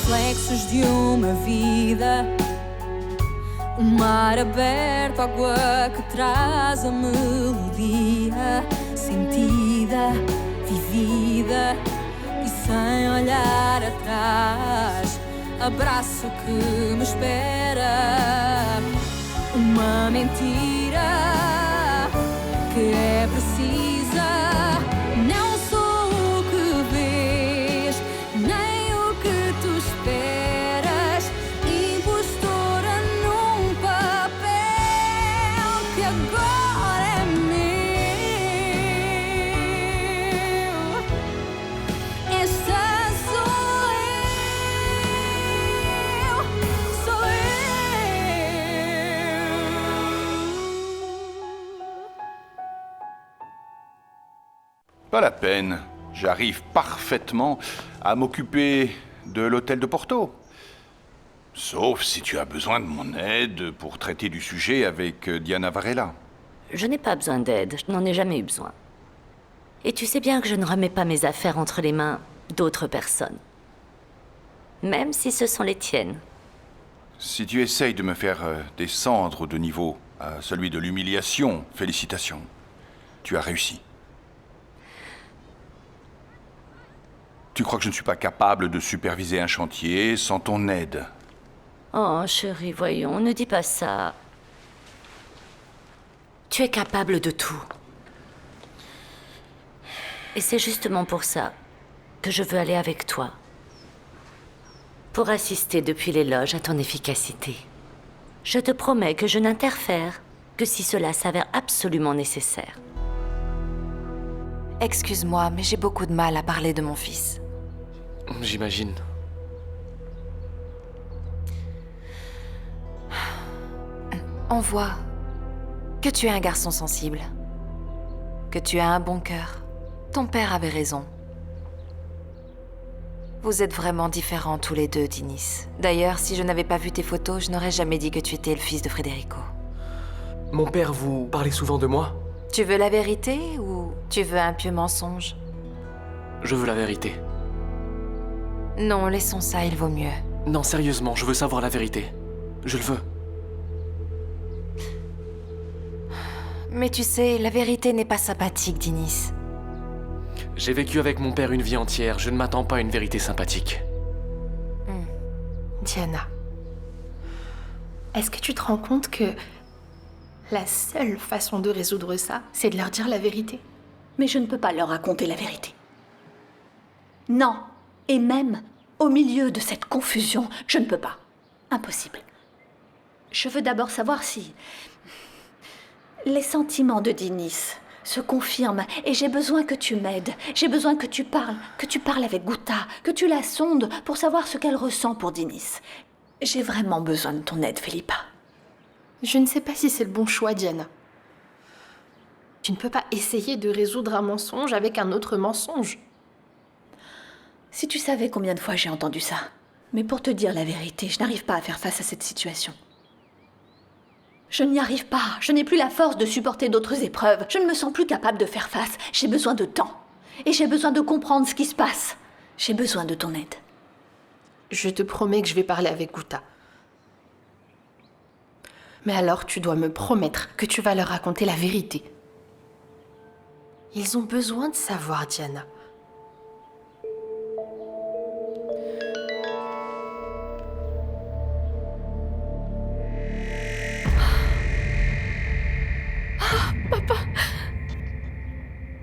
reflexos de uma vida. O mar aberto, água que traz a melodia sentida, vivida e sem olhar atrás. Abraço que me espera. Uma mentira que é precisa. Não sou o que vês, nem o que tu esperas. Impostora num papel que agora é meu. Esta sou eu, sou eu. Pas la peine, j'arrive parfaitement à m'occuper de l'hôtel de Porto. Sauf si tu as besoin de mon aide pour traiter du sujet avec Diana Varela. Je n'ai pas besoin d'aide, je n'en ai jamais eu besoin. Et tu sais bien que je ne remets pas mes affaires entre les mains d'autres personnes. Même si ce sont les tiennes. Si tu essayes de me faire descendre de niveau à celui de l'humiliation, félicitations. Tu as réussi. Tu crois que je ne suis pas capable de superviser un chantier sans ton aide? Oh, chérie, voyons, ne dis pas ça. Tu es capable de tout. Et c'est justement pour ça que je veux aller avec toi. Pour assister depuis les loges à ton efficacité. Je te promets que je n'interfère que si cela s'avère absolument nécessaire. Excuse-moi, mais j'ai beaucoup de mal à parler de mon fils. J'imagine. On voit que tu es un garçon sensible. Que tu as un bon cœur. Ton père avait raison. Vous êtes vraiment différents tous les deux, Dinis. D'ailleurs, si je n'avais pas vu tes photos, je n'aurais jamais dit que tu étais le fils de Federico. Mon père vous parlait souvent de moi? Tu veux la vérité ou tu veux un pieux mensonge? Je veux la vérité. Non, laissons ça, il vaut mieux. Non, sérieusement, je veux savoir la vérité. Je le veux. Mais tu sais, la vérité n'est pas sympathique, Dinis. J'ai vécu avec mon père une vie entière, je ne m'attends pas à une vérité sympathique. Diana, est-ce que tu te rends compte que la seule façon de résoudre ça, c'est de leur dire la vérité? Mais je ne peux pas leur raconter la vérité. Non, et même au milieu de cette confusion, je ne peux pas. Impossible. Je veux d'abord savoir si les sentiments de Dinis se confirment et j'ai besoin que tu m'aides. J'ai besoin que tu parles avec Guta, que tu la sondes pour savoir ce qu'elle ressent pour Dinis. J'ai vraiment besoin de ton aide, Philippa. Je ne sais pas si c'est le bon choix, Diana. Tu ne peux pas essayer de résoudre un mensonge avec un autre mensonge. Si tu savais combien de fois j'ai entendu ça. Mais pour te dire la vérité, je n'arrive pas à faire face à cette situation. Je n'y arrive pas. Je n'ai plus la force de supporter d'autres épreuves. Je ne me sens plus capable de faire face. J'ai besoin de temps. Et j'ai besoin de comprendre ce qui se passe. J'ai besoin de ton aide. Je te promets que je vais parler avec Guta. Mais alors, tu dois me promettre que tu vas leur raconter la vérité. Ils ont besoin de savoir, Diana.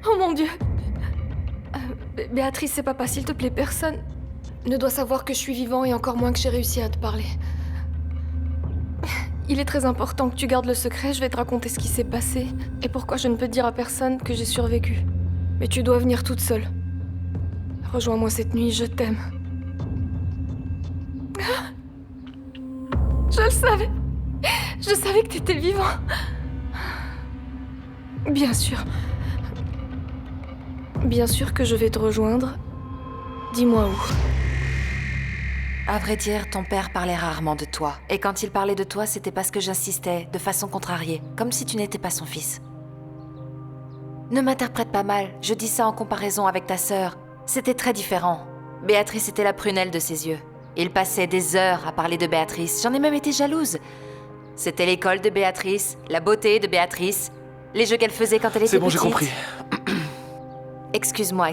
Oh mon Dieu! Béatrice, c'est papa, s'il te plaît, personne ne doit savoir que je suis vivant et encore moins que j'ai réussi à te parler. Il est très important que tu gardes le secret, je vais te raconter ce qui s'est passé et pourquoi je ne peux dire à personne que j'ai survécu. Mais tu dois venir toute seule. Rejoins-moi cette nuit, je t'aime. Je le savais! Je savais que t'étais vivant! Bien sûr. Bien sûr que je vais te rejoindre. Dis-moi où. À vrai dire, ton père parlait rarement de toi. Et quand il parlait de toi, c'était parce que j'insistais, de façon contrariée, comme si tu n'étais pas son fils. Ne m'interprète pas mal, je dis ça en comparaison avec ta sœur. C'était très différent. Béatrice était la prunelle de ses yeux. Il passait des heures à parler de Béatrice. J'en ai même été jalouse. C'était l'école de Béatrice, la beauté de Béatrice, les jeux qu'elle faisait quand elle était petite. C'est bon, j'ai compris. Excuse-moi.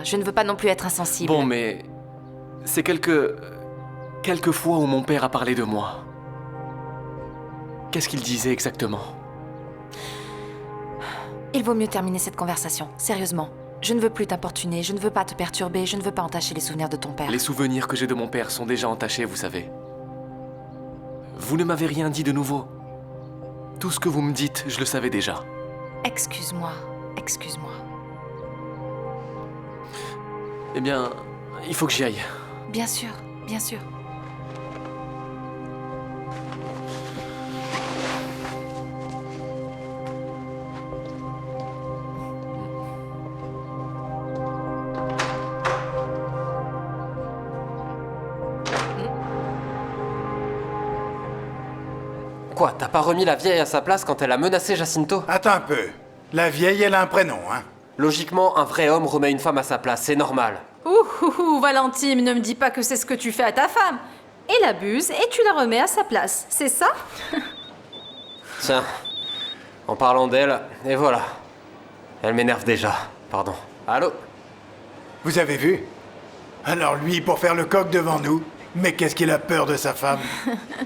Je ne veux pas non plus être insensible. Bon, mais... c'est quelques fois où mon père a parlé de moi. Qu'est-ce qu'il disait exactement? Il vaut mieux terminer cette conversation, sérieusement. Je ne veux plus t'importuner, je ne veux pas te perturber, je ne veux pas entacher les souvenirs de ton père. Les souvenirs que j'ai de mon père sont déjà entachés, vous savez. Vous ne m'avez rien dit de nouveau. Tout ce que vous me dites, je le savais déjà. Excuse-moi. Eh bien, il faut que j'y aille. Bien sûr. Quoi, t'as pas remis la vieille à sa place quand elle a menacé Jacinto? Attends un peu. La vieille, elle a un prénom, hein. Logiquement, un vrai homme remet une femme à sa place, c'est normal. Ouh, Valentine, ne me dis pas que c'est ce que tu fais à ta femme. Elle abuse et tu la remets à sa place, c'est ça? Tiens, en parlant d'elle, et voilà. Elle m'énerve déjà, pardon. Allô? Vous avez vu? Alors lui, pour faire le coq devant nous, mais qu'est-ce qu'il a peur de sa femme?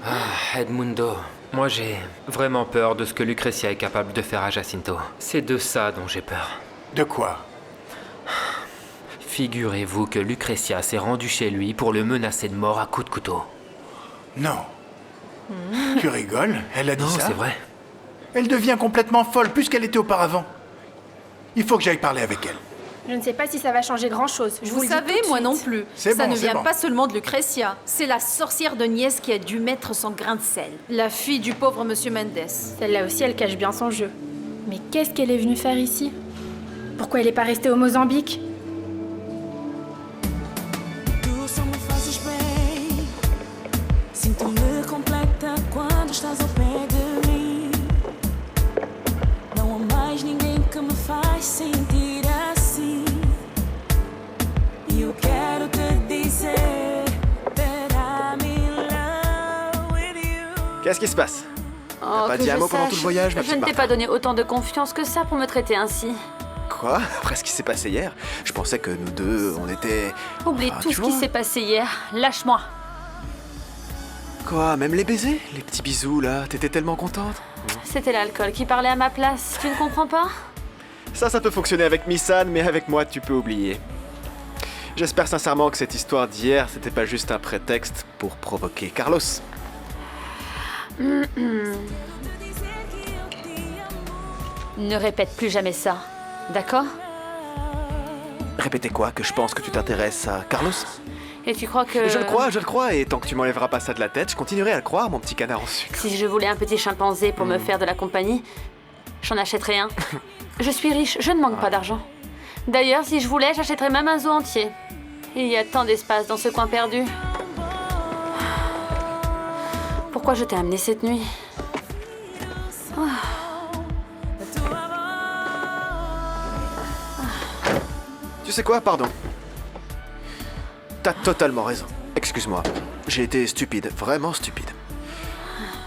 Ah, Edmundo, moi j'ai vraiment peur de ce que Lucrecia est capable de faire à Jacinto. C'est de ça dont j'ai peur. De quoi? Figurez-vous que Lucrecia s'est rendue chez lui pour le menacer de mort à coups de couteau. Non. Tu rigoles? Elle a dit Non, ça? c'est vrai. Elle devient complètement folle, plus qu'elle était auparavant. Il faut que j'aille parler avec elle. Je ne sais pas si ça va changer grand-chose. Vous savez, moi non plus. C'est Ça bon, ne c'est vient bon. pas seulement de Lucrecia. C'est la sorcière de Nièce qui a dû mettre son grain de sel. La fille du pauvre Monsieur Mendes. Celle-là aussi, elle cache bien son jeu. Mais qu'est-ce qu'elle est venue faire ici? Pourquoi elle n'est pas restée au Mozambique? Tu só me fazes bem. Sinto-me completa quando estás ao pé de mim. Não há mais ninguém que me faz sentir assim. E eu quero te dizer that I'm in love with you. Qu'est-ce qui se passe? Oh, pas que dit un je mot pendant sache, tout le voyage, ma je petite ne t'ai Martha. pas donné autant de confiance que ça pour me traiter ainsi. Quoi? Après ce qui s'est passé hier, je pensais que nous deux, on était... Oublie Ah, tout tu ce qui vois. s'est passé hier. Lâche-moi. Quoi? Même les baisers? Les petits bisous, là? T'étais tellement contente? C'était l'alcool qui parlait à ma place. Tu ne comprends pas? Ça peut fonctionner avec Missan, mais avec moi, tu peux oublier. J'espère sincèrement que cette histoire d'hier, c'était pas juste un prétexte pour provoquer Carlos. Ne répète plus jamais ça. D'accord? Répétez quoi? Que je pense que tu t'intéresses à Carlos? Et tu crois que... Je le crois, et tant que tu m'enlèveras pas ça de la tête, je continuerai à le croire, mon petit canard en sucre. Si je voulais un petit chimpanzé pour me faire de la compagnie, j'en achèterais un. Je suis riche, je ne manque pas d'argent. D'ailleurs, si je voulais, j'achèterais même un zoo entier. Il y a tant d'espace dans ce coin perdu. Pourquoi je t'ai amené cette nuit? Tu sais quoi? Pardon. T'as totalement raison. Excuse-moi. J'ai été stupide, vraiment stupide.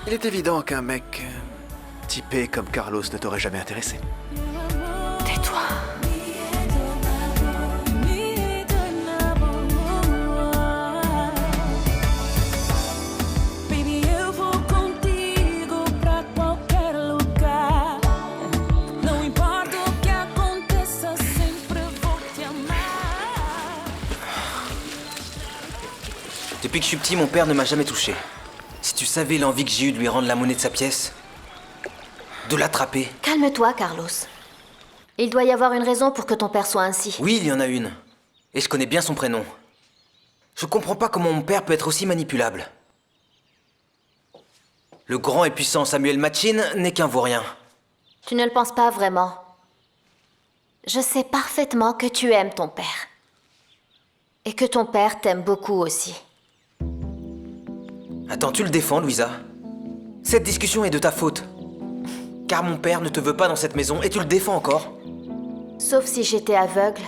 Il est évident qu'un mec typé comme Carlos ne t'aurait jamais intéressé. Tais-toi. Baby, eu vou contigo pra qualquer lugar. Não importa o que aconteça, sempre vou te amar. Depuis que je suis petit, mon père ne m'a jamais touché. Si tu savais l'envie que j'ai eue de lui rendre la monnaie de sa pièce, de l'attraper. Calme-toi, Carlos. Il doit y avoir une raison pour que ton père soit ainsi. Oui, il y en a une. Et je connais bien son prénom. Je comprends pas comment mon père peut être aussi manipulable. Le grand et puissant Samuel Machin n'est qu'un vaurien. Tu ne le penses pas vraiment. Je sais parfaitement que tu aimes ton père. Et que ton père t'aime beaucoup aussi. Attends, tu le défends, Louisa? Cette discussion est de ta faute. Car mon père ne te veut pas dans cette maison et tu le défends encore. Sauf si j'étais aveugle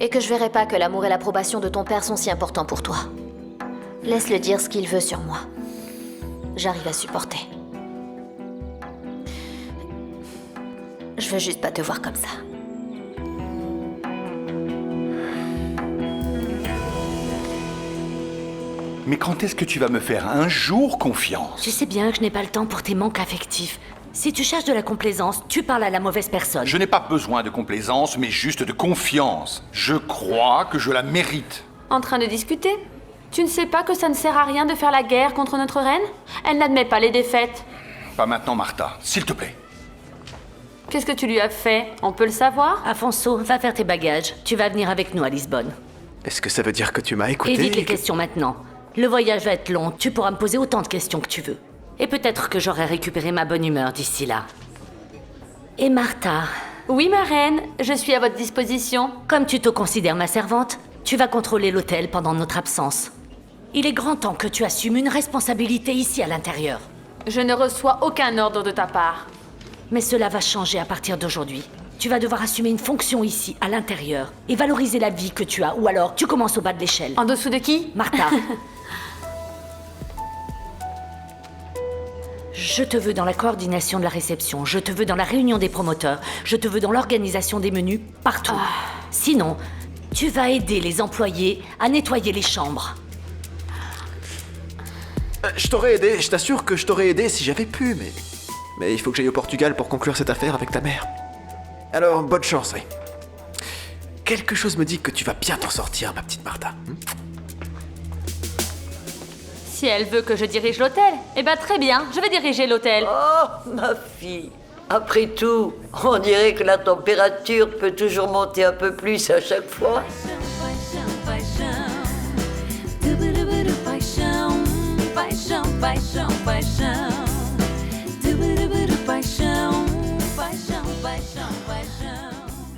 et que je verrais pas que l'amour et l'approbation de ton père sont si importants pour toi. Laisse-le dire ce qu'il veut sur moi. J'arrive à supporter. Je veux juste pas te voir comme ça. Mais quand est-ce que tu vas me faire un jour confiance? Tu sais bien que je n'ai pas le temps pour tes manques affectifs. Si tu cherches de la complaisance, tu parles à la mauvaise personne. Je n'ai pas besoin de complaisance, mais juste de confiance. Je crois que je la mérite. En train de discuter? Tu ne sais pas que ça ne sert à rien de faire la guerre contre notre reine? Elle n'admet pas les défaites. Pas maintenant, Martha, s'il te plaît. Qu'est-ce que tu lui as fait? On peut le savoir? Afonso, va faire tes bagages. Tu vas venir avec nous à Lisbonne. Est-ce que ça veut dire que tu m'as écouté? Évite les questions maintenant. Le voyage va être long, tu pourras me poser autant de questions que tu veux. Et peut-être que j'aurai récupéré ma bonne humeur d'ici là. Et Martha? Oui, ma reine, je suis à votre disposition. Comme tu te considères ma servante, tu vas contrôler l'hôtel pendant notre absence. Il est grand temps que tu assumes une responsabilité ici à l'intérieur. Je ne reçois aucun ordre de ta part. Mais cela va changer à partir d'aujourd'hui. Tu vas devoir assumer une fonction ici, à l'intérieur, et valoriser la vie que tu as, ou alors tu commences au bas de l'échelle. En dessous de qui? Martha. Je te veux dans la coordination de la réception, je te veux dans la réunion des promoteurs, je te veux dans l'organisation des menus, partout. Sinon, tu vas aider les employés à nettoyer les chambres. Je t'aurais aidé, je t'assure que je t'aurais aidé si j'avais pu, mais il faut que j'aille au Portugal pour conclure cette affaire avec ta mère. Alors, bonne chance, oui. Quelque chose me dit que tu vas bien t'en sortir, ma petite Martha. Si elle veut que je dirige l'hôtel, eh ben très bien, je vais diriger l'hôtel. Oh, ma fille. Après tout, on dirait que la température peut toujours monter un peu plus à chaque fois.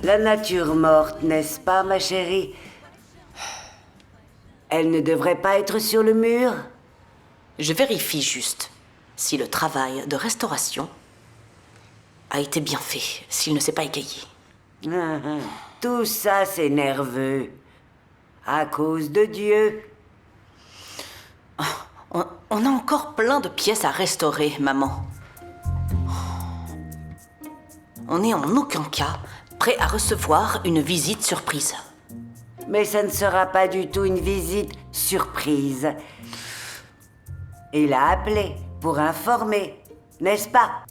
La nature morte, n'est-ce pas, ma chérie? Elle ne devrait pas être sur le mur? Je vérifie juste si le travail de restauration a été bien fait, s'il ne s'est pas égaillé. Tout ça, c'est nerveux. À cause de Dieu. On a encore plein de pièces à restaurer, maman. On n'est en aucun cas prêt à recevoir une visite surprise. Mais ça ne sera pas du tout une visite surprise. Il a appelé pour informer, n'est-ce pas?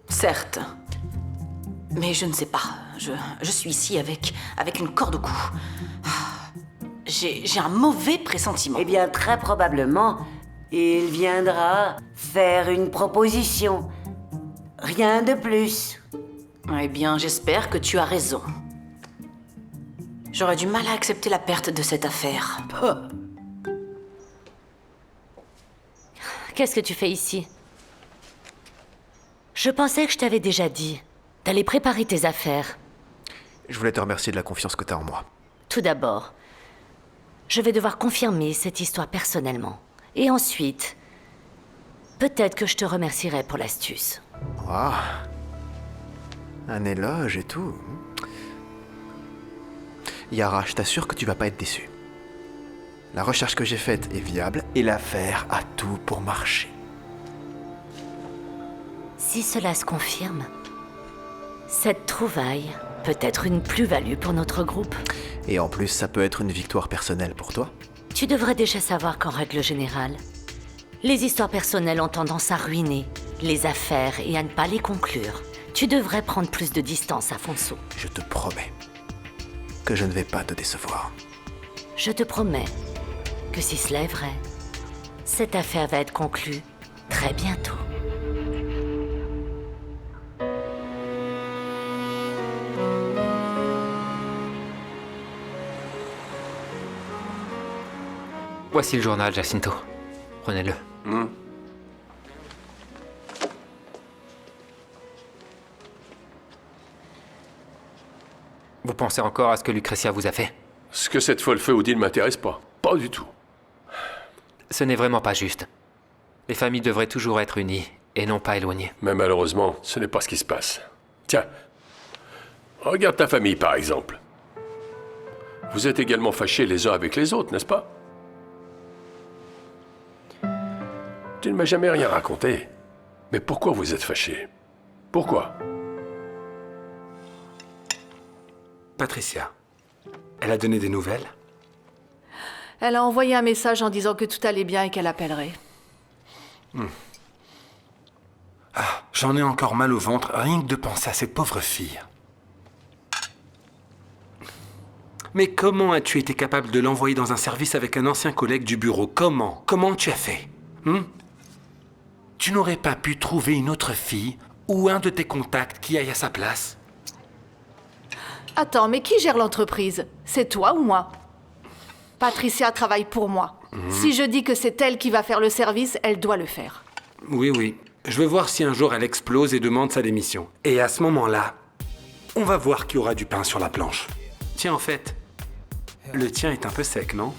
Certes. Mais je ne sais pas. Je suis ici avec une corde au cou. J'ai un mauvais pressentiment. Eh bien, très probablement, il viendra faire une proposition. Rien de plus. Eh bien, j'espère que tu as raison. J'aurais du mal à accepter la perte de cette affaire. Qu'est-ce que tu fais ici? Je pensais que je t'avais déjà dit d'aller préparer tes affaires. Je voulais te remercier de la confiance que tu as en moi. Tout d'abord, je vais devoir confirmer cette histoire personnellement. Et ensuite, peut-être que je te remercierai pour l'astuce. Waouh. Un éloge et tout. Yara, je t'assure que tu vas pas être déçue. La recherche que j'ai faite est viable et l'affaire a tout pour marcher. Si cela se confirme, cette trouvaille peut être une plus-value pour notre groupe. Et en plus, ça peut être une victoire personnelle pour toi. Tu devrais déjà savoir qu'en règle générale, les histoires personnelles ont tendance à ruiner les affaires et à ne pas les conclure. Tu devrais prendre plus de distance, Afonso. Je te promets que je ne vais pas te décevoir. Je te promets que si cela est vrai, cette affaire va être conclue très bientôt. Voici le journal, Jacinto. Prenez-le. Vous pensez encore à ce que Lucretia vous a fait? Ce que cette folle Féodile ne m'intéresse pas. Pas du tout. Ce n'est vraiment pas juste. Les familles devraient toujours être unies et non pas éloignées. Mais malheureusement, ce n'est pas ce qui se passe. Tiens, regarde ta famille par exemple. Vous êtes également fâchés les uns avec les autres, n'est-ce pas? Tu ne m'as jamais rien raconté. Mais pourquoi vous êtes fâché? Pourquoi? Patricia, elle a donné des nouvelles? Elle a envoyé un message en disant que tout allait bien et qu'elle appellerait. Ah, j'en ai encore mal au ventre, rien que de penser à cette pauvre fille. Mais comment as-tu été capable de l'envoyer dans un service avec un ancien collègue du bureau? Comment? Comment tu as fait? Tu n'aurais pas pu trouver une autre fille ou un de tes contacts qui aille à sa place? Attends, mais qui gère l'entreprise? C'est toi ou moi? Patricia travaille pour moi. Si je dis que c'est elle qui va faire le service, elle doit le faire. Oui, oui. Je veux voir si un jour elle explose et demande sa démission. Et à ce moment-là, on va voir qui aura du pain sur la planche. Tiens, en fait, le tien est un peu sec, non?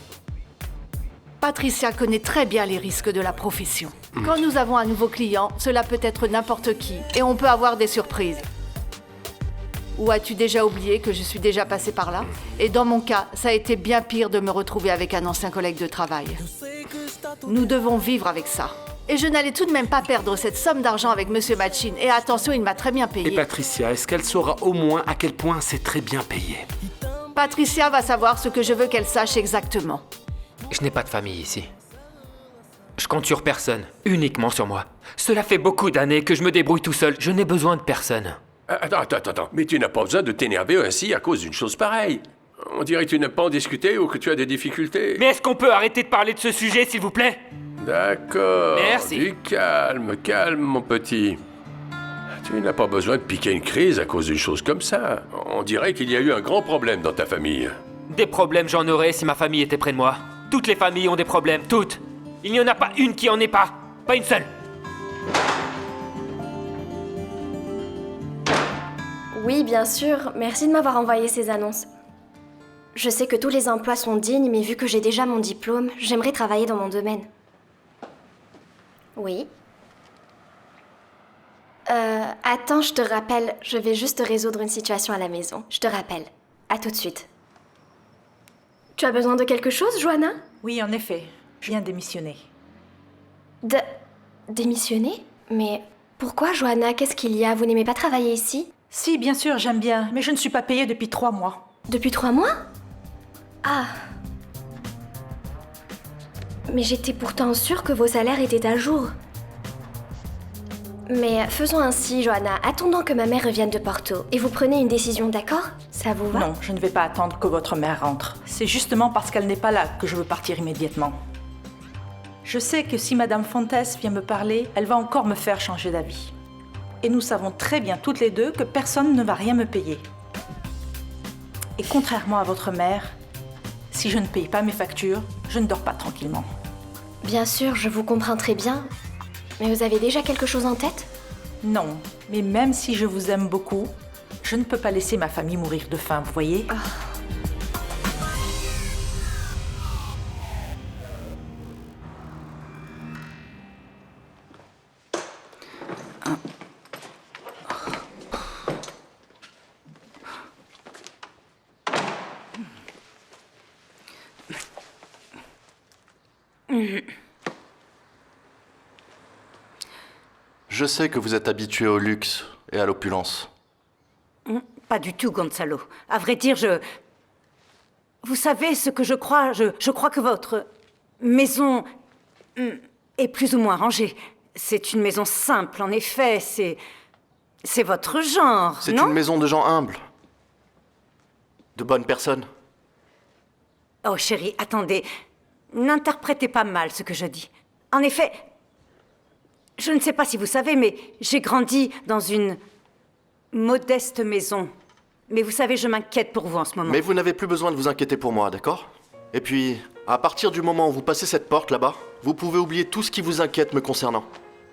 Patricia connaît très bien les risques de la profession. Quand nous avons un nouveau client, cela peut être n'importe qui, et on peut avoir des surprises. Ou as-tu déjà oublié que je suis déjà passée par là? Et dans mon cas, ça a été bien pire de me retrouver avec un ancien collègue de travail. Nous devons vivre avec ça. Et je n'allais tout de même pas perdre cette somme d'argent avec Monsieur Machin. Et attention, il m'a très bien payé. Et Patricia, est-ce qu'elle saura au moins à quel point c'est très bien payé? Patricia va savoir ce que je veux qu'elle sache exactement. Je n'ai pas de famille ici. Je compte sur personne, uniquement sur moi. Cela fait beaucoup d'années que je me débrouille tout seul. Je n'ai besoin de personne. Attends. Mais tu n'as pas besoin de t'énerver ainsi à cause d'une chose pareille. On dirait que tu n'aimes pas en discuter ou que tu as des difficultés. Mais est-ce qu'on peut arrêter de parler de ce sujet, s'il vous plaît? D'accord. Merci. Du calme, mon petit. Tu n'as pas besoin de piquer une crise à cause d'une chose comme ça. On dirait qu'il y a eu un grand problème dans ta famille. Des problèmes, j'en aurais si ma famille était près de moi. Toutes les familles ont des problèmes, toutes. Il n'y en a pas une qui en ait pas. Pas une seule. Oui, bien sûr. Merci de m'avoir envoyé ces annonces. Je sais que tous les emplois sont dignes, mais vu que j'ai déjà mon diplôme, j'aimerais travailler dans mon domaine. Oui. Attends, je te rappelle. Je vais juste résoudre une situation à la maison. Je te rappelle. À tout de suite. Tu as besoin de quelque chose, Johanna? Oui, en effet. Je viens démissionner. Démissionner? Mais pourquoi, Johanna? Qu'est-ce qu'il y a? Vous n'aimez pas travailler ici? Si, bien sûr, j'aime bien, mais je ne suis pas payée depuis 3 mois. Depuis 3 mois? Ah. Mais j'étais pourtant sûre que vos salaires étaient à jour. Mais faisons ainsi, Johanna. Attendons que ma mère revienne de Porto. Et vous prenez une décision, d'accord? Ça vous va? Non, je ne vais pas attendre que votre mère rentre. C'est justement parce qu'elle n'est pas là que je veux partir immédiatement. Je sais que si Madame Fontes vient me parler, elle va encore me faire changer d'avis. Et nous savons très bien toutes les deux que personne ne va rien me payer. Et contrairement à votre mère, si je ne paye pas mes factures, je ne dors pas tranquillement. Bien sûr, je vous comprends très bien. Mais vous avez déjà quelque chose en tête? Non, mais même si je vous aime beaucoup, je ne peux pas laisser ma famille mourir de faim, vous voyez? Je sais que vous êtes habitué au luxe et à l'opulence. Pas du tout, Gonzalo. À vrai dire, Vous savez ce que je crois? Je crois que votre maison est plus ou moins rangée. C'est une maison simple, en effet. C'est votre genre, C'est non? une maison de gens humbles. De bonnes personnes. Oh, chérie, attendez. N'interprétez pas mal ce que je dis. En effet, je ne sais pas si vous savez, mais j'ai grandi dans une modeste maison. Mais vous savez, je m'inquiète pour vous en ce moment. Mais vous n'avez plus besoin de vous inquiéter pour moi, d'accord? Et puis, à partir du moment où vous passez cette porte là-bas, vous pouvez oublier tout ce qui vous inquiète me concernant.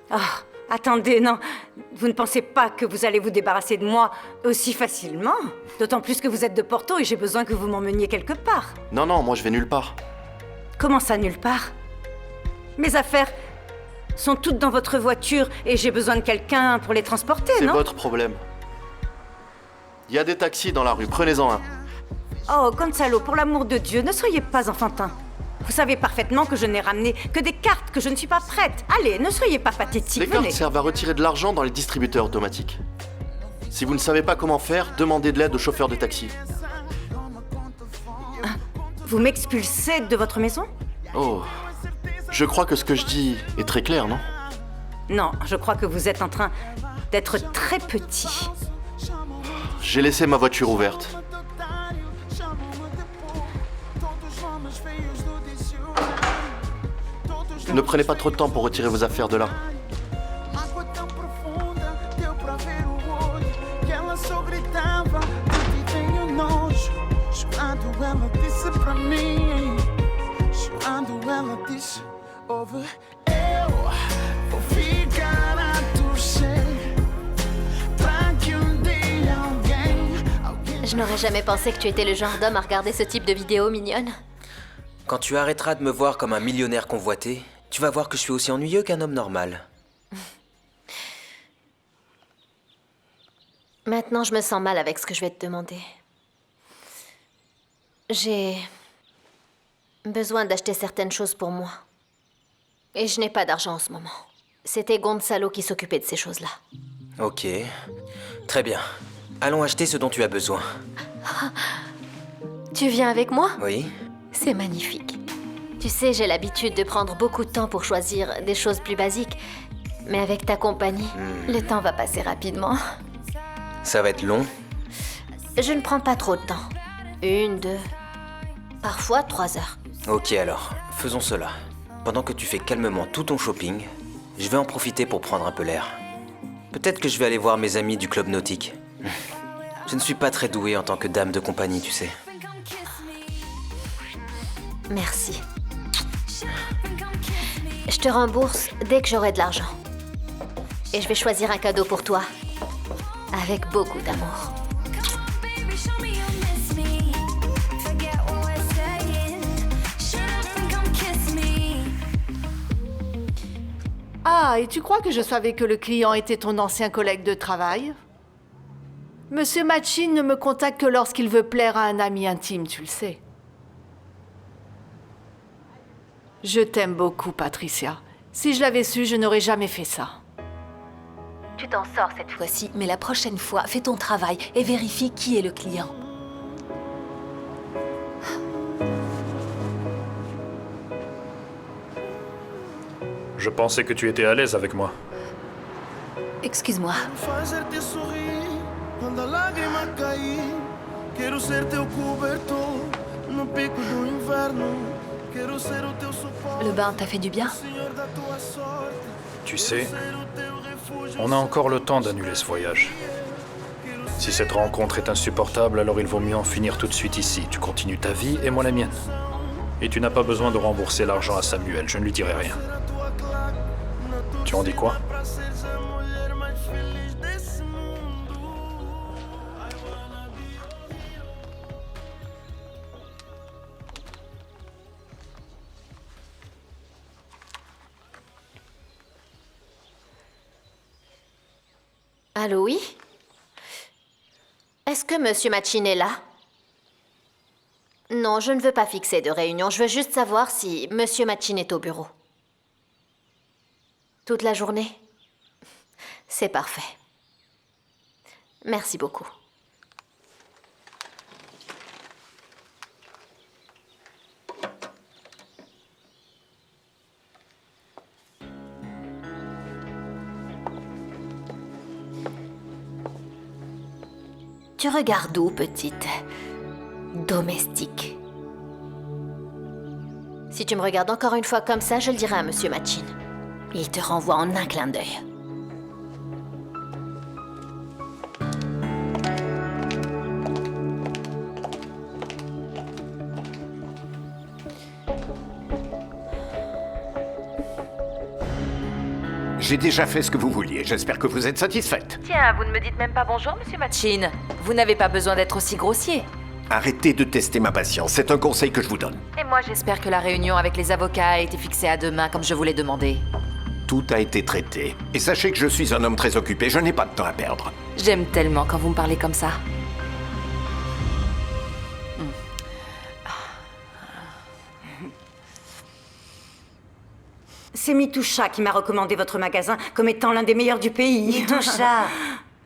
Ah, attendez, non. Vous ne pensez pas que vous allez vous débarrasser de moi aussi facilement? D'autant plus que vous êtes de Porto et j'ai besoin que vous m'emmeniez quelque part. Non, moi je vais nulle part. Comment ça, nulle part? Mes affaires sont toutes dans votre voiture et j'ai besoin de quelqu'un pour les transporter, non? C'est votre problème. Il y a des taxis dans la rue, prenez-en un. Oh, Gonzalo, pour l'amour de Dieu, ne soyez pas enfantin. Vous savez parfaitement que je n'ai ramené que des cartes, que je ne suis pas prête. Allez, ne soyez pas pathétique, Les cartes venez. servent à retirer de l'argent dans les distributeurs automatiques. Si vous ne savez pas comment faire, demandez de l'aide au chauffeur de taxi. Vous m'expulsez de votre maison? Oh, je crois que ce que je dis est très clair, non? Non, je crois que vous êtes en train d'être très petit. J'ai laissé ma voiture ouverte. Ne prenez pas trop de temps pour retirer vos affaires de là. Que ela só gritava, eu tenho nojo. Chorando ela disse pra mim, chorando ela disse, ouve, eu vou ficar a torcer pra que dia alguém. Je n'aurais jamais pensé que tu étais le genre d'homme à regarder ce type de vidéo mignonne. Quand tu arrêteras de me voir comme un millionnaire convoité, tu vas voir que je suis aussi ennuyeux qu'un homme normal. Maintenant, je me sens mal avec ce que je vais te demander. J'ai besoin d'acheter certaines choses pour moi. Et je n'ai pas d'argent en ce moment. C'était Gonzalo qui s'occupait de ces choses-là. Ok. Très bien. Allons acheter ce dont tu as besoin. Tu viens avec moi? Oui. C'est magnifique. Tu sais, j'ai l'habitude de prendre beaucoup de temps pour choisir des choses plus basiques. Mais avec ta compagnie, le temps va passer rapidement. Ça va être long. Je ne prends pas trop de temps. 1, 2, parfois 3 heures. Ok alors, faisons cela. Pendant que tu fais calmement tout ton shopping, je vais en profiter pour prendre un peu l'air. Peut-être que je vais aller voir mes amis du club nautique. Je ne suis pas très doué en tant que dame de compagnie, tu sais. Merci. Je te rembourse dès que j'aurai de l'argent. Et je vais choisir un cadeau pour toi. Avec beaucoup d'amour. Ah, et tu crois que je savais que le client était ton ancien collègue de travail? Monsieur Machin ne me contacte que lorsqu'il veut plaire à un ami intime, tu le sais. Je t'aime beaucoup, Patricia. Si je l'avais su, je n'aurais jamais fait ça. Tu t'en sors cette fois-ci, mais la prochaine fois, fais ton travail et vérifie qui est le client. Je pensais que tu étais à l'aise avec moi. Excuse-moi. Fazer-te sorrir quando a lágrima cair. Quero ser teu cobertor no pico do inverno. Quero ser o teu suporte. Le bain t'a fait du bien? Senhor da tua sorte. Tu sais, on a encore le temps d'annuler ce voyage. Si cette rencontre est insupportable, alors il vaut mieux en finir tout de suite ici. Tu continues ta vie et moi la mienne. Et tu n'as pas besoin de rembourser l'argent à Samuel, je ne lui dirai rien. Tu en dis quoi? Allô, oui? Est-ce que Monsieur Machin est là? Non, je ne veux pas fixer de réunion. Je veux juste savoir si Monsieur Machin est au bureau. Toute la journée? C'est parfait. Merci beaucoup. Tu regardes où, petite domestique? Si tu me regardes encore une fois comme ça, je le dirai à Monsieur Machin. Il te renvoie en un clin d'œil. J'ai déjà fait ce que vous vouliez. J'espère que vous êtes satisfaite. Tiens, vous ne me dites même pas bonjour, Monsieur Machin. Vous n'avez pas besoin d'être aussi grossier. Arrêtez de tester ma patience. C'est un conseil que je vous donne. Et moi, j'espère que la réunion avec les avocats a été fixée à demain, comme je vous l'ai demandé. Tout a été traité. Et sachez que je suis un homme très occupé. Je n'ai pas de temps à perdre. J'aime tellement quand vous me parlez comme ça. C'est Mitoucha qui m'a recommandé votre magasin comme étant l'un des meilleurs du pays. Mitoucha,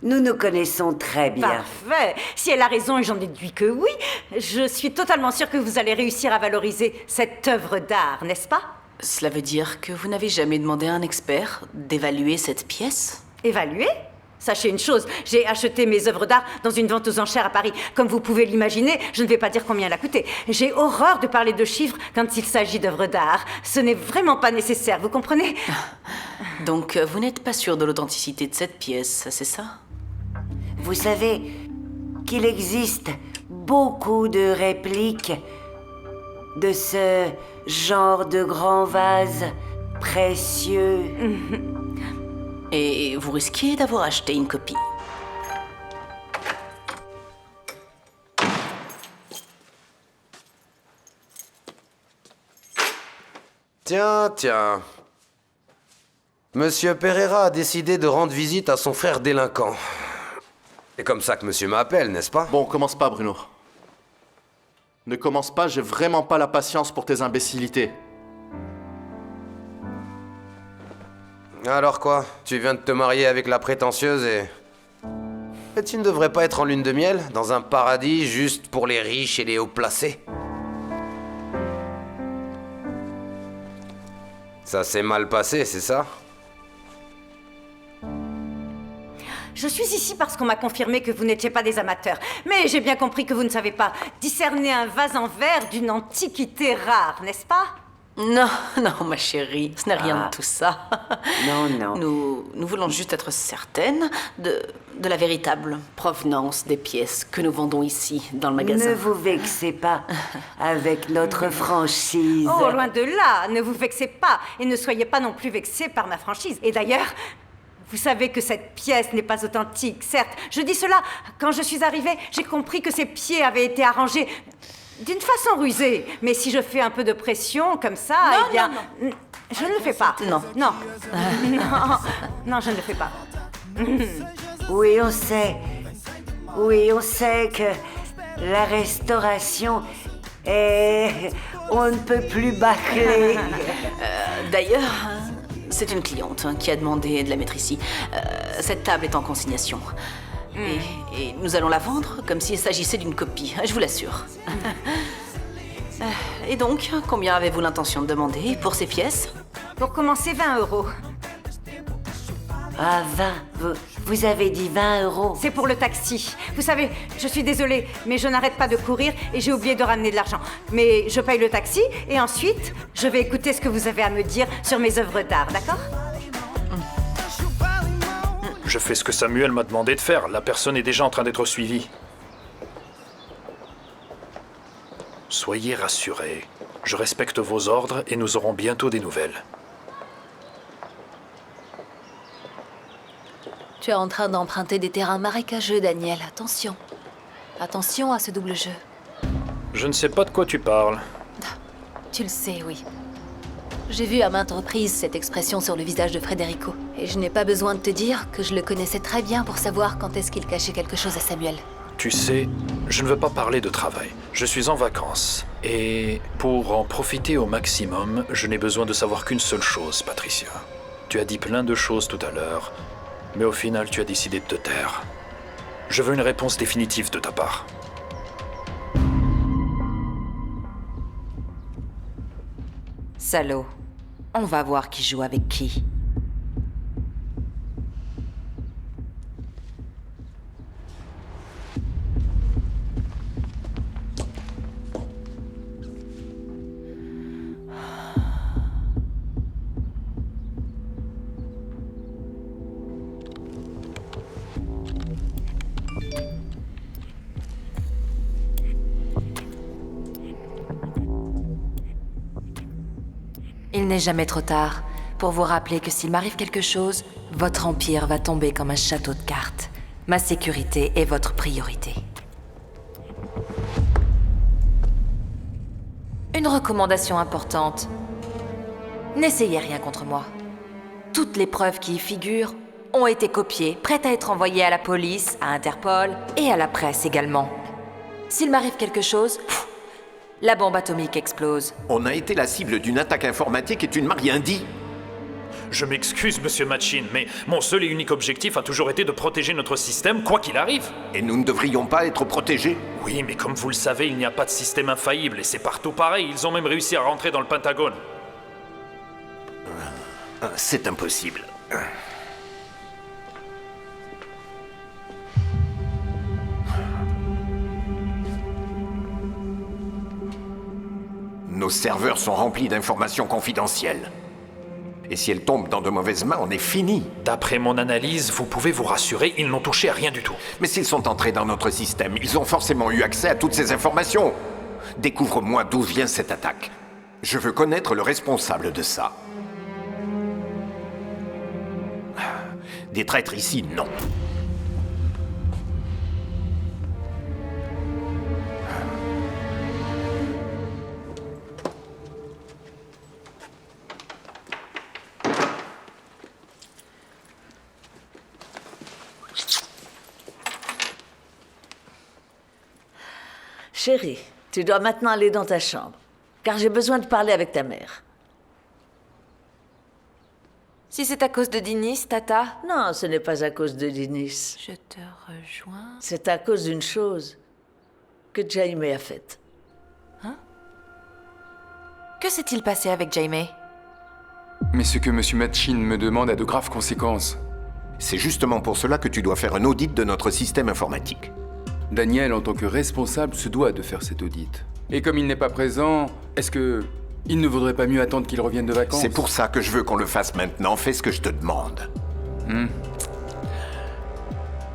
nous nous connaissons très bien. Parfait. Si elle a raison et j'en déduis que oui, je suis totalement sûre que vous allez réussir à valoriser cette œuvre d'art, n'est-ce pas? Cela veut dire que vous n'avez jamais demandé à un expert d'évaluer cette pièce? Évaluer? Sachez une chose, j'ai acheté mes œuvres d'art dans une vente aux enchères à Paris. Comme vous pouvez l'imaginer, je ne vais pas dire combien elle a coûté. J'ai horreur de parler de chiffres quand il s'agit d'œuvres d'art. Ce n'est vraiment pas nécessaire, vous comprenez? Donc, vous n'êtes pas sûr de l'authenticité de cette pièce, c'est ça? Vous savez qu'il existe beaucoup de répliques de ce genre de grands vases précieux. Et vous risquez d'avoir acheté une copie. Tiens. Monsieur Pereira a décidé de rendre visite à son frère délinquant. C'est comme ça que monsieur m'appelle, n'est-ce pas? Bon, commence pas, Bruno. Ne commence pas, j'ai vraiment pas la patience pour tes imbécilités. Alors quoi? Tu viens de te marier avec la prétentieuse et tu ne devrais pas être en lune de miel, dans un paradis juste pour les riches et les hauts placés? Ça s'est mal passé, c'est ça? Je suis ici parce qu'on m'a confirmé que vous n'étiez pas des amateurs. Mais j'ai bien compris que vous ne savez pas discerner un vase en verre d'une antiquité rare, n'est-ce pas? Non, ma chérie, ce n'est rien de tout ça. Non. Nous voulons juste être certaines de la véritable provenance des pièces que nous vendons ici, dans le magasin. Ne vous vexez pas avec notre franchise. Oh, loin de là, ne vous vexez pas. Et ne soyez pas non plus vexés par ma franchise. Et d'ailleurs, vous savez que cette pièce n'est pas authentique, certes. Je dis cela, quand je suis arrivée, j'ai compris que ces pieds avaient été arrangés d'une façon rusée. Mais si je fais un peu de pression, comme ça, eh bien... Non. Je ne le fais pas. Non, je ne le fais pas. Oui, on sait que la restauration est... on ne peut plus bâcler. D'ailleurs, c'est une cliente qui a demandé de la mettre ici. Cette table est en consignation. Et nous allons la vendre comme s'il s'agissait d'une copie, je vous l'assure. Et donc, combien avez-vous l'intention de demander pour ces pièces? Pour commencer, 20 €. Ah, 20. Vous avez dit 20 €. C'est pour le taxi. Vous savez, je suis désolée, mais je n'arrête pas de courir et j'ai oublié de ramener de l'argent. Mais je paye le taxi et ensuite, je vais écouter ce que vous avez à me dire sur mes œuvres d'art, d'accord? Je fais ce que Samuel m'a demandé de faire. La personne est déjà en train d'être suivie. Soyez rassurés. Je respecte vos ordres et nous aurons bientôt des nouvelles. Tu es en train d'emprunter des terrains marécageux, Daniel. Attention. Attention à ce double jeu. Je ne sais pas de quoi tu parles. Tu le sais, oui. J'ai vu à maintes reprises cette expression sur le visage de Federico. Et je n'ai pas besoin de te dire que je le connaissais très bien pour savoir quand est-ce qu'il cachait quelque chose à Samuel. Tu sais, je ne veux pas parler de travail. Je suis en vacances. Et pour en profiter au maximum, je n'ai besoin de savoir qu'une seule chose, Patricia. Tu as dit plein de choses tout à l'heure, mais au final, tu as décidé de te taire. Je veux une réponse définitive de ta part. Salaud. On va voir qui joue avec qui. Il n'est jamais trop tard pour vous rappeler que s'il m'arrive quelque chose, votre empire va tomber comme un château de cartes. Ma sécurité est votre priorité. Une recommandation importante. N'essayez rien contre moi. Toutes les preuves qui y figurent ont été copiées, prêtes à être envoyées à la police, à Interpol et à la presse également. S'il m'arrive quelque chose, la bombe atomique explose. On a été la cible d'une attaque informatique et tu ne m'as rien dit. Je m'excuse, monsieur Machin, mais mon seul et unique objectif a toujours été de protéger notre système, quoi qu'il arrive. Et nous ne devrions pas être protégés? Oui, mais comme vous le savez, il n'y a pas de système infaillible, et c'est partout pareil. Ils ont même réussi à rentrer dans le Pentagone. C'est impossible. Nos serveurs sont remplis d'informations confidentielles. Et si elles tombent dans de mauvaises mains, on est fini. D'après mon analyse, vous pouvez vous rassurer, ils n'ont touché à rien du tout. Mais s'ils sont entrés dans notre système, ils ont forcément eu accès à toutes ces informations. Découvre-moi d'où vient cette attaque. Je veux connaître le responsable de ça. Des traîtres ici, non. Chérie, tu dois maintenant aller dans ta chambre, car j'ai besoin de parler avec ta mère. Si c'est à cause de Dinis, Tata? Non, ce n'est pas à cause de Dinis. Je te rejoins. C'est à cause d'une chose que Jaime a faite. Hein? Que s'est-il passé avec Jaime? Mais ce que Monsieur Machin me demande a de graves conséquences. C'est justement pour cela que tu dois faire un audit de notre système informatique. Daniel, en tant que responsable, se doit de faire cet audit. Et comme il n'est pas présent, est-ce que... il ne vaudrait pas mieux attendre qu'il revienne de vacances? C'est pour ça que je veux qu'on le fasse maintenant. Fais ce que je te demande.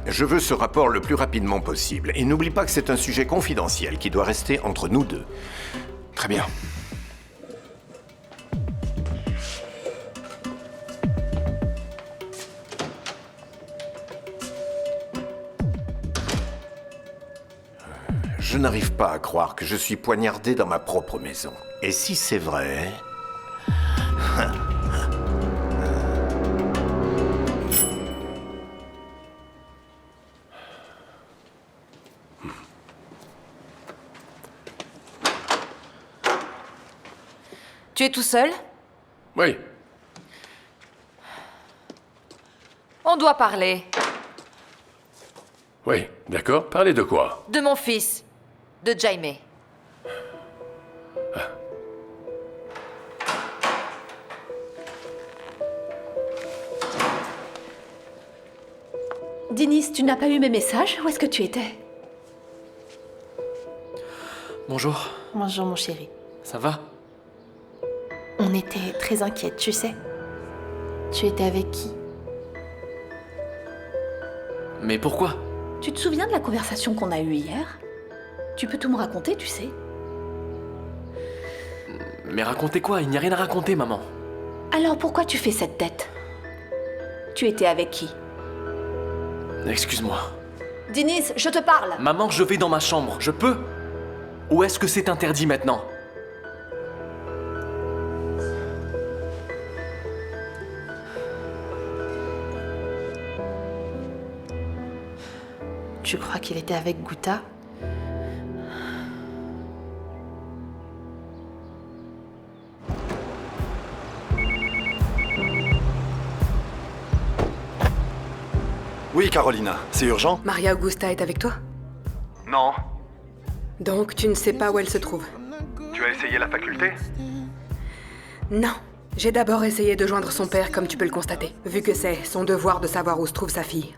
Je veux ce rapport le plus rapidement possible. Et n'oublie pas que c'est un sujet confidentiel qui doit rester entre nous deux. Très bien. Je n'arrive pas à croire que je suis poignardé dans ma propre maison. Et si c'est vrai... Tu es tout seul? Oui. On doit parler. Oui, d'accord. Parlez de quoi? De mon fils. De Jaime. Dinis, tu n'as pas eu mes messages? Où est-ce que tu étais? Bonjour. Bonjour, mon chéri. Ça va? On était très inquiètes, tu sais. Tu étais avec qui? Mais pourquoi? Tu te souviens de la conversation qu'on a eue hier? Tu peux tout me raconter, tu sais. Mais racontez quoi? Il n'y a rien à raconter, maman. Alors pourquoi tu fais cette tête? Tu étais avec qui? Excuse-moi. Dinis, je te parle! Maman, je vais dans ma chambre, je peux? Ou est-ce que c'est interdit maintenant? Tu crois qu'il était avec Gouta? Oui, Carolina, c'est urgent? Maria Augusta est avec toi? Non. Donc tu ne sais pas où elle se trouve? Tu as essayé la faculté? Non. J'ai d'abord essayé de joindre son père, comme tu peux le constater, vu que c'est son devoir de savoir où se trouve sa fille.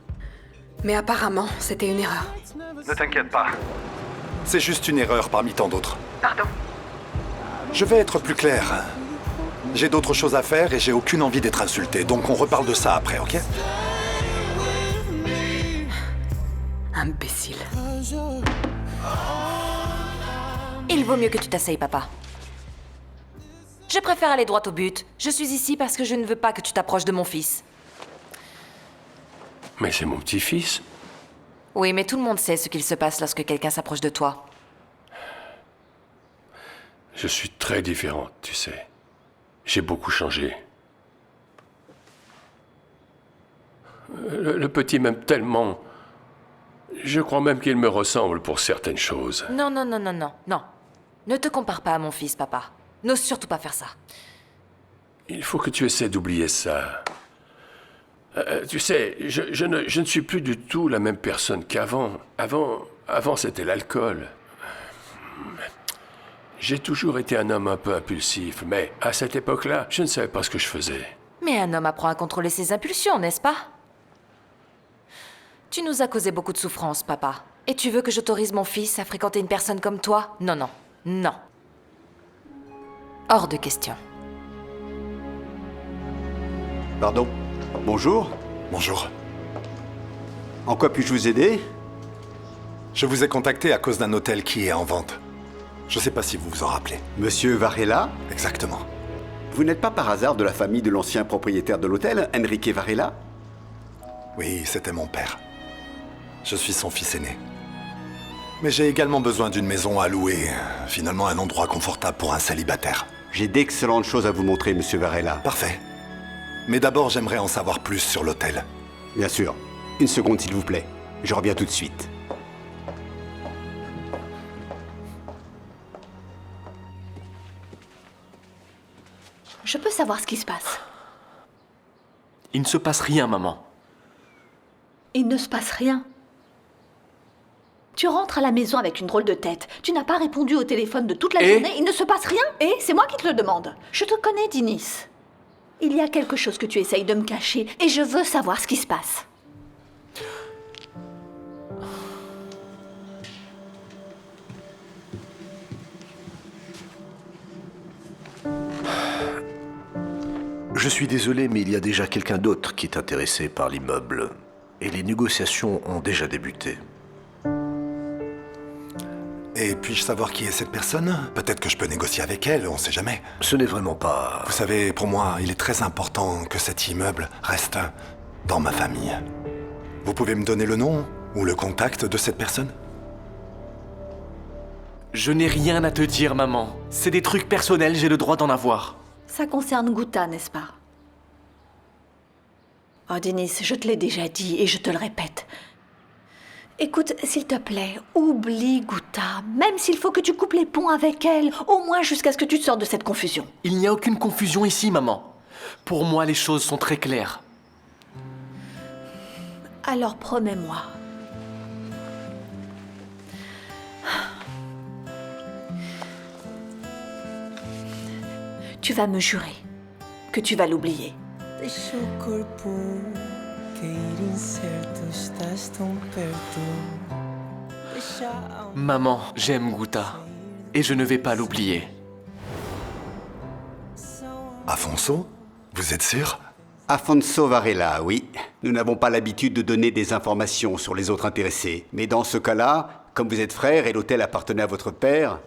Mais apparemment, c'était une erreur. Ne t'inquiète pas. C'est juste une erreur parmi tant d'autres. Pardon? Je vais être plus clair. J'ai d'autres choses à faire et j'ai aucune envie d'être insulté, donc on reparle de ça après, ok? Imbécile. Il vaut mieux que tu t'asseyes, papa. Je préfère aller droit au but. Je suis ici parce que je ne veux pas que tu t'approches de mon fils. Mais c'est mon petit-fils. Oui, mais tout le monde sait ce qu'il se passe lorsque quelqu'un s'approche de toi. Je suis très différente, tu sais. J'ai beaucoup changé. Le petit m'aime tellement. Je crois même qu'il me ressemble pour certaines choses. Non, non, non, non, non, non. Ne te compare pas à mon fils, papa. N'ose surtout pas faire ça. Il faut que tu essaies d'oublier ça. Tu sais, je ne suis plus du tout la même personne qu'avant. Avant, c'était l'alcool. J'ai toujours été un homme un peu impulsif, mais à cette époque-là, je ne savais pas ce que je faisais. Mais un homme apprend à contrôler ses impulsions, n'est-ce pas? Tu nous as causé beaucoup de souffrance, papa. Et tu veux que j'autorise mon fils à fréquenter une personne comme toi? Non, non, non. Hors de question. Pardon. Bonjour. Bonjour. En quoi puis-je vous aider? Je vous ai contacté à cause d'un hôtel qui est en vente. Je sais pas si vous vous en rappelez. Monsieur Varela? Exactement. Vous n'êtes pas par hasard de la famille de l'ancien propriétaire de l'hôtel, Enrique Varela? Oui, c'était mon père. Je suis son fils aîné. Mais j'ai également besoin d'une maison à louer. Finalement, un endroit confortable pour un célibataire. J'ai d'excellentes choses à vous montrer, monsieur Varela. Parfait. Mais d'abord, j'aimerais en savoir plus sur l'hôtel. Bien sûr. Une seconde, s'il vous plaît. Je reviens tout de suite. Je peux savoir ce qui se passe. Il ne se passe rien, maman. Il ne se passe rien. Tu rentres à la maison avec une drôle de tête. Tu n'as pas répondu au téléphone de toute la journée. Il ne se passe rien. Et c'est moi qui te le demande. Je te connais, Dinis. Il y a quelque chose que tu essayes de me cacher et je veux savoir ce qui se passe. Je suis désolé, mais il y a déjà quelqu'un d'autre qui est intéressé par l'immeuble. Et les négociations ont déjà débuté. Et puis-je savoir qui est cette personne? Peut-être que je peux négocier avec elle, on sait jamais. Ce n'est vraiment pas... Vous savez, pour moi, il est très important que cet immeuble reste dans ma famille. Vous pouvez me donner le nom ou le contact de cette personne? Je n'ai rien à te dire, maman. C'est des trucs personnels, j'ai le droit d'en avoir. Ça concerne Gouta, n'est-ce pas? Oh, Denis, je te l'ai déjà dit et je te le répète. Écoute, s'il te plaît, oublie Gouta, même s'il faut que tu coupes les ponts avec elle, au moins jusqu'à ce que tu te sortes de cette confusion. Il n'y a aucune confusion ici, maman. Pour moi, les choses sont très claires. Alors promets-moi. Tu vas me jurer que tu vas l'oublier. Maman, j'aime Gouta. Et je ne vais pas l'oublier. Afonso? Vous êtes sûr? Afonso Varela, oui. Nous n'avons pas l'habitude de donner des informations sur les autres intéressés. Mais dans ce cas-là, comme vous êtes frère et l'hôtel appartenait à votre père...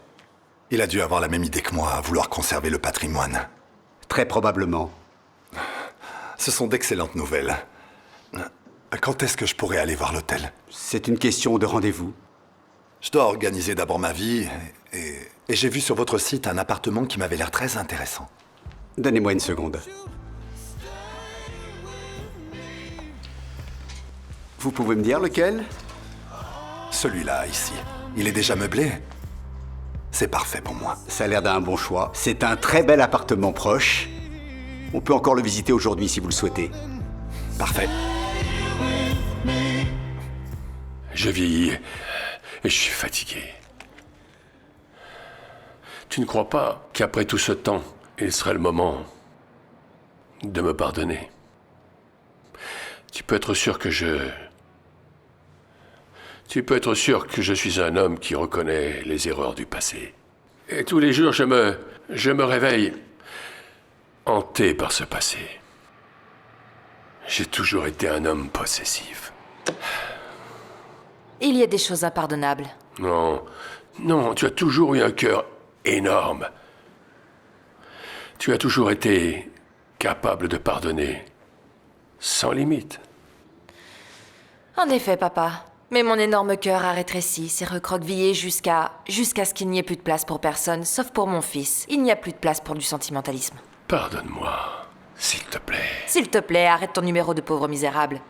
Il a dû avoir la même idée que moi, à vouloir conserver le patrimoine. Très probablement. Ce sont d'excellentes nouvelles. Quand est-ce que je pourrais aller voir l'hôtel? C'est une question de rendez-vous. Je dois organiser d'abord ma vie, et j'ai vu sur votre site un appartement qui m'avait l'air très intéressant. Donnez-moi une seconde. Vous pouvez me dire lequel? Celui-là, ici. Il est déjà meublé. C'est parfait pour moi. Ça a l'air d'un bon choix. C'est un très bel appartement proche. On peut encore le visiter aujourd'hui si vous le souhaitez. Parfait. Je vieillis et je suis fatigué. Tu ne crois pas qu'après tout ce temps, il serait le moment de me pardonner? Tu peux être sûr que Tu peux être sûr que je suis un homme qui reconnaît les erreurs du passé. Et tous les jours, je me réveille hanté par ce passé. J'ai toujours été un homme possessif. Il y a des choses impardonnables. Non, non, tu as toujours eu un cœur énorme. Tu as toujours été capable de pardonner, sans limite. En effet, papa. Mais mon énorme cœur a rétréci, s'est recroquevillé jusqu'à ce qu'il n'y ait plus de place pour personne, sauf pour mon fils. Il n'y a plus de place pour du sentimentalisme. Pardonne-moi, s'il te plaît. S'il te plaît, arrête ton numéro de pauvre misérable.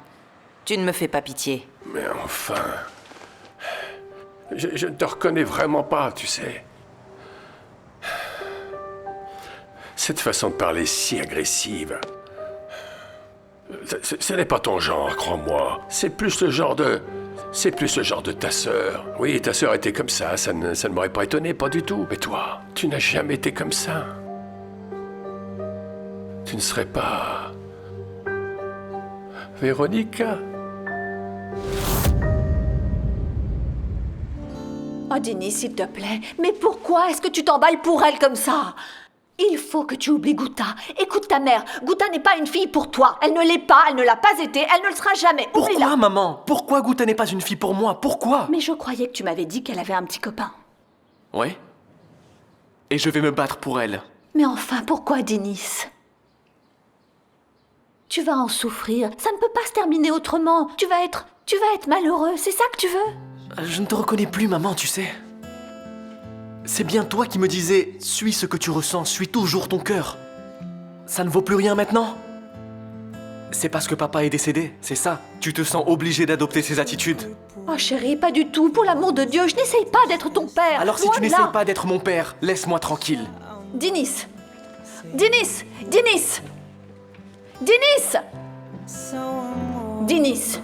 Tu ne me fais pas pitié. Mais enfin... Je ne te reconnais vraiment pas, tu sais. Cette façon de parler si agressive. Ce n'est pas ton genre, crois-moi. C'est plus le genre de ta sœur. Oui, ta sœur était comme ça ne m'aurait pas étonné, pas du tout. Mais toi, tu n'as jamais été comme ça. Tu ne serais pas... Véronica? Oh, Denis, s'il te plaît. Mais pourquoi est-ce que tu t'emballes pour elle comme ça? Il faut que tu oublies Gouta. Écoute ta mère. Gouta n'est pas une fille pour toi. Elle ne l'est pas, elle ne l'a pas été, elle ne le sera jamais. Pourquoi, maman? Pourquoi Gouta n'est pas une fille pour moi? Pourquoi? Mais je croyais que tu m'avais dit qu'elle avait un petit copain. Ouais. Et je vais me battre pour elle. Mais enfin, pourquoi, Denis? Tu vas en souffrir. Ça ne peut pas se terminer autrement. Tu vas être malheureux. C'est ça que tu veux? Je ne te reconnais plus, maman, tu sais. C'est bien toi qui me disais « Suis ce que tu ressens, suis toujours ton cœur ». Ça ne vaut plus rien maintenant? C'est parce que papa est décédé, c'est ça? Tu te sens obligé d'adopter ses attitudes? Oh chérie, pas du tout. Pour l'amour de Dieu, je n'essaye pas d'être ton père. Alors si Loin tu de n'essayes là. pas d'être mon père, laisse-moi tranquille. Denis! Denis! Denis! Denis! Denis!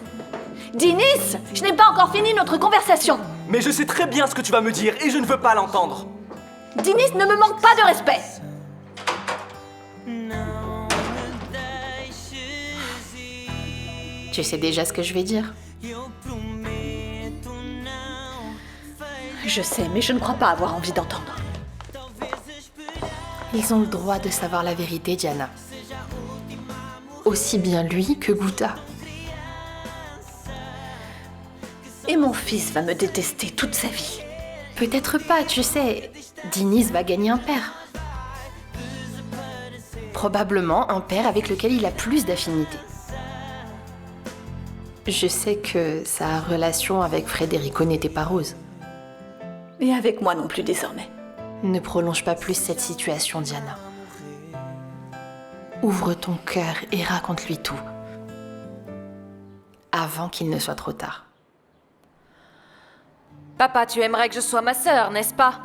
Denis! Je n'ai pas encore fini notre conversation. Mais je sais très bien ce que tu vas me dire et je ne veux pas l'entendre. Denis, ne me manque pas de respect. Tu sais déjà ce que je vais dire. Je sais, mais je ne crois pas avoir envie d'entendre. Ils ont le droit de savoir la vérité, Diana. Aussi bien lui que Gouta. Et mon fils va me détester toute sa vie. Peut-être pas, tu sais. Denis va gagner un père. Probablement un père avec lequel il a plus d'affinité. Je sais que sa relation avec Federico n'était pas rose. Et avec moi non plus désormais. Ne prolonge pas plus cette situation, Diana. Ouvre ton cœur et raconte-lui tout. Avant qu'il ne soit trop tard. Papa, tu aimerais que je sois ma sœur, n'est-ce pas?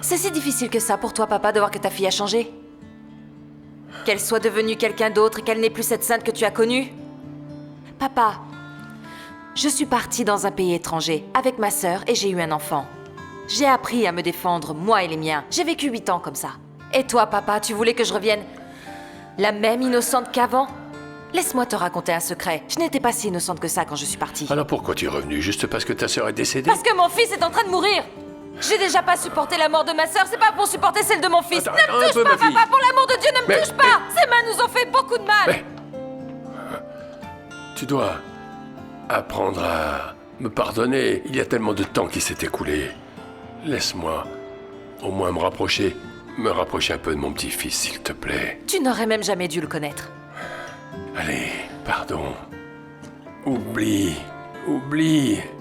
C'est si difficile que ça pour toi, papa, de voir que ta fille a changé? Qu'elle soit devenue quelqu'un d'autre et qu'elle n'est plus cette sainte que tu as connue? Papa, je suis partie dans un pays étranger avec ma sœur et j'ai eu un enfant. J'ai appris à me défendre, moi et les miens. J'ai vécu 8 ans comme ça. Et toi, papa, tu voulais que je revienne la même innocente qu'avant? Laisse-moi te raconter un secret. Je n'étais pas si innocente que ça quand je suis partie. Alors pourquoi tu es revenue? Juste parce que ta sœur est décédée? Parce que mon fils est en train de mourir. J'ai déjà pas supporté la mort de ma sœur, c'est pas pour supporter celle de mon fils. Attends, ne me touche pas, papa, pour l'amour de Dieu, ne me touche pas. Ces mains nous ont fait beaucoup de mal. Tu dois apprendre à me pardonner. Il y a tellement de temps qui s'est écoulé. Laisse-moi au moins me rapprocher un peu de mon petit-fils, s'il te plaît. Tu n'aurais même jamais dû le connaître. Allez, pardon. Oublie,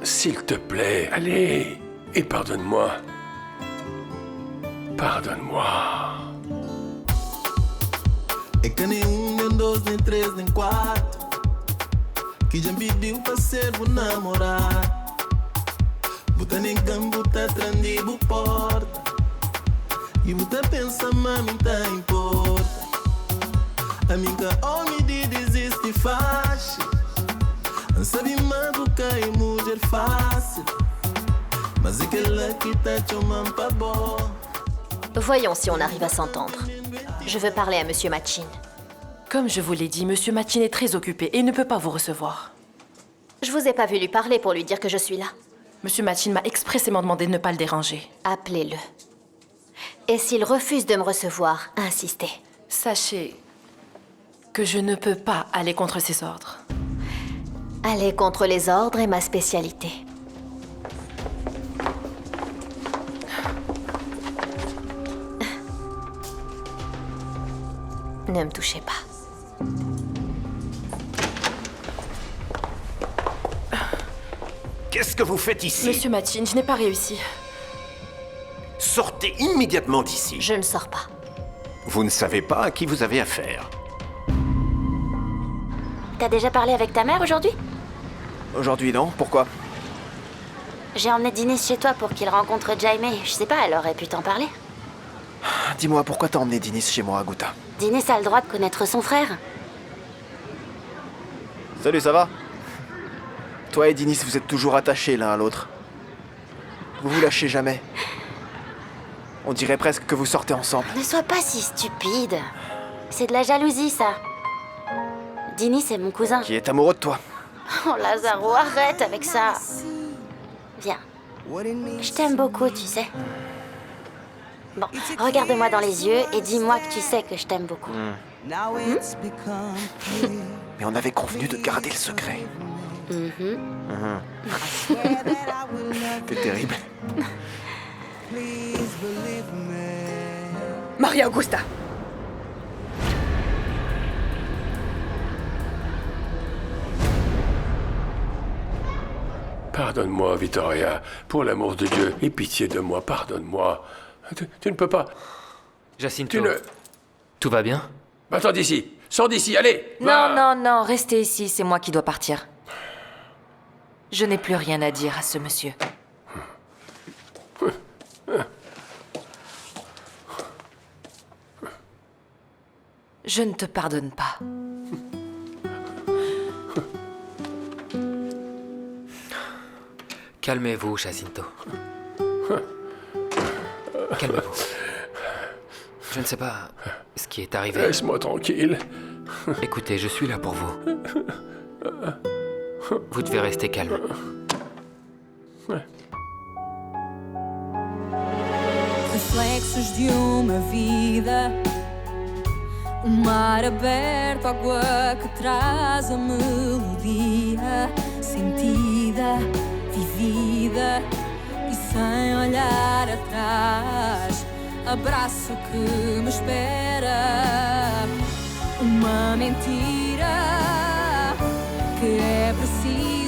s'il te plaît. Allez, et pardonne-moi. Pardonne-moi. É que nem nem dois, nem três, nem quatro. Que já me pediu pra ser o namorado. Bota nem campo, tá trandido porta. E você pensa, mami, tá importa. Amiga, homem de desiste fácil. Não sabe mais do que é mulher fácil. Mas é que ela que tá chamando pra boa. Voyons si on arrive à s'entendre. Je veux parler à Monsieur Machin. Comme je vous l'ai dit, Monsieur Machin est très occupé et ne peut pas vous recevoir. Je vous ai pas vu lui parler pour lui dire que je suis là. Monsieur Machin m'a expressément demandé de ne pas le déranger. Appelez-le. Et s'il refuse de me recevoir, insistez. Sachez que je ne peux pas aller contre ses ordres. Aller contre les ordres est ma spécialité. Ne me touchez pas. Qu'est-ce que vous faites ici? Monsieur Machin, je n'ai pas réussi. Sortez immédiatement d'ici. Je ne sors pas. Vous ne savez pas à qui vous avez affaire. T'as déjà parlé avec ta mère aujourd'hui? Aujourd'hui, non? Pourquoi? J'ai emmené Denis chez toi pour qu'il rencontre Jaime. Je sais pas, elle aurait pu t'en parler. Dis-moi, pourquoi t'as emmené Dinis chez moi, Gouta? Dinis a le droit de connaître son frère. Salut, ça va? Toi et Dinis, vous êtes toujours attachés l'un à l'autre. Vous vous lâchez jamais. On dirait presque que vous sortez ensemble. Ne sois pas si stupide. C'est de la jalousie, ça. Dinis est mon cousin. Qui est amoureux de toi. Oh, Lazaro, arrête avec ça. Viens. Je t'aime beaucoup, tu sais. Bon, regarde-moi dans les yeux et dis-moi que tu sais que je t'aime beaucoup. Mais on avait convenu de garder le secret. T'es terrible. Maria Augusta. Pardonne-moi, Vittoria. Pour l'amour de Dieu, aie pitié de moi, pardonne-moi. Tu ne peux pas... Jacinto, Tu ne... tout va bien? Va-t'en d'ici. Sors d'ici, allez. Non, restez ici, c'est moi qui dois partir. Je n'ai plus rien à dire à ce monsieur. Je ne te pardonne pas. Calmez-vous, Jacinto. Calmez-vous. Je ne sais pas ce qui est arrivé. Laisse-moi tranquille. Écoutez, je suis là pour vous. Vous devez rester calme. Reflexos de uma vida, mar aberto, água que traz a melodia sentida, vivida e sem olhar atrás. Abraço que me espera, uma mentira que é precisa.